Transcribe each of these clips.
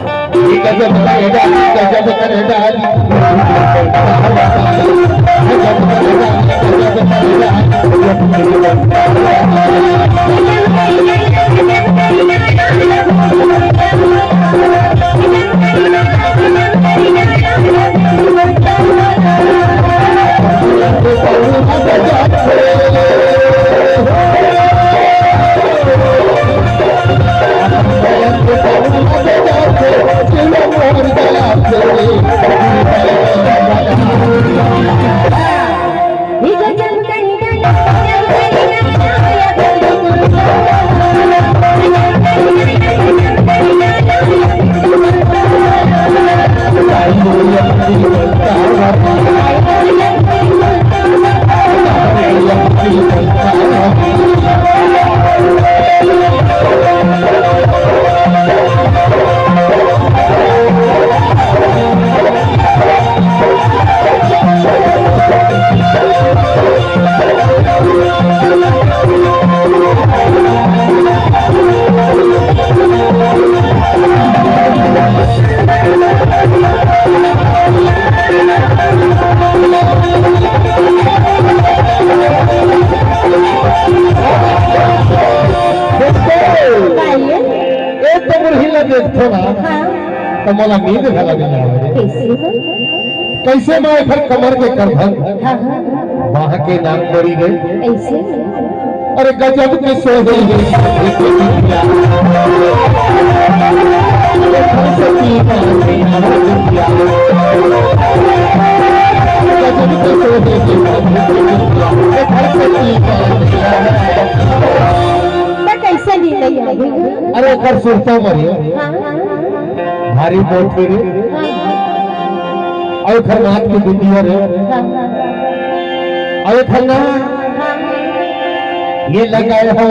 गजब करे डाली गजब करे डाली गजब करे तो मोला नींद भला भी ना कैसे मैं फिर कमर के करधन वहां के नाम पड़ी गई ऐसे अरे गजब के सोहे कैसे ली अरे कर सुनता मरियो भारी बहुत रे और खरनाथ की दुनिया रे और खन्ना ये लगाए हो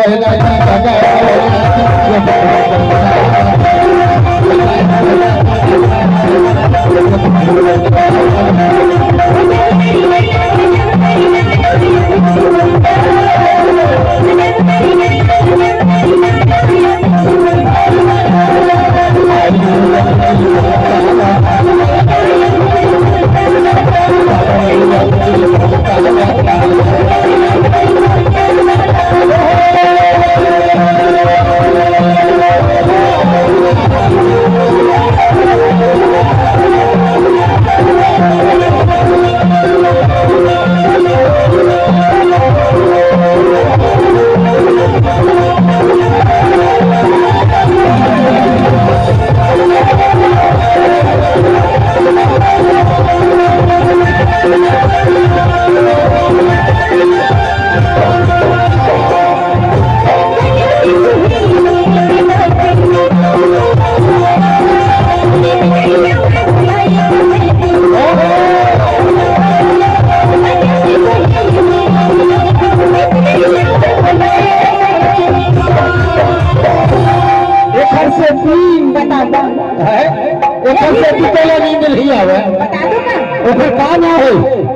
नींद नहीं आवे बता दो ना फिर कहा ना हो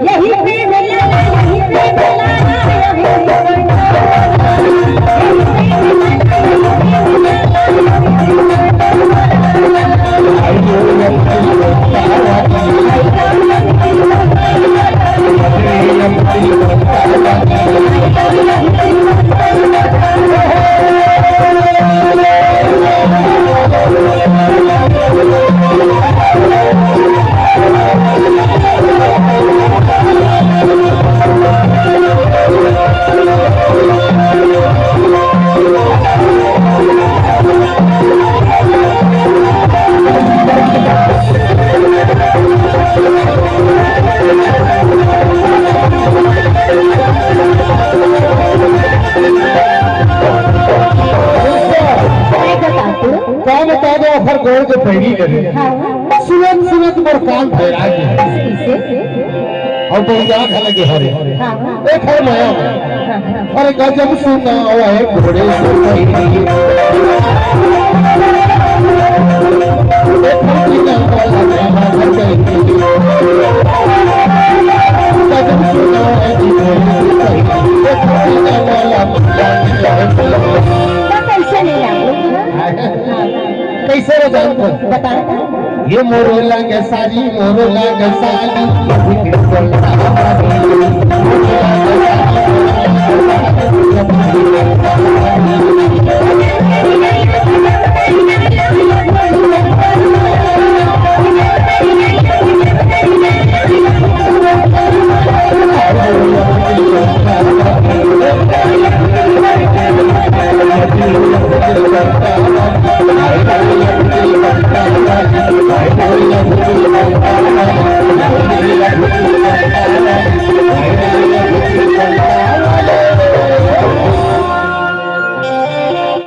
यही पे मिला यही पे हर गोल के पहली करे सुनत सुनत मोर कान फैला के और तो याद है लगे हरे एक हर माया अरे गजब सुना हुआ है घोड़े से पहली एक फूटी ना वाला गाना कर गजब सुना है घोड़े से पहली एक फूटी ना वाला कैसे नहीं कैसे रे जानते बता ये मोरो लगे सारी मोरो लगे सारी I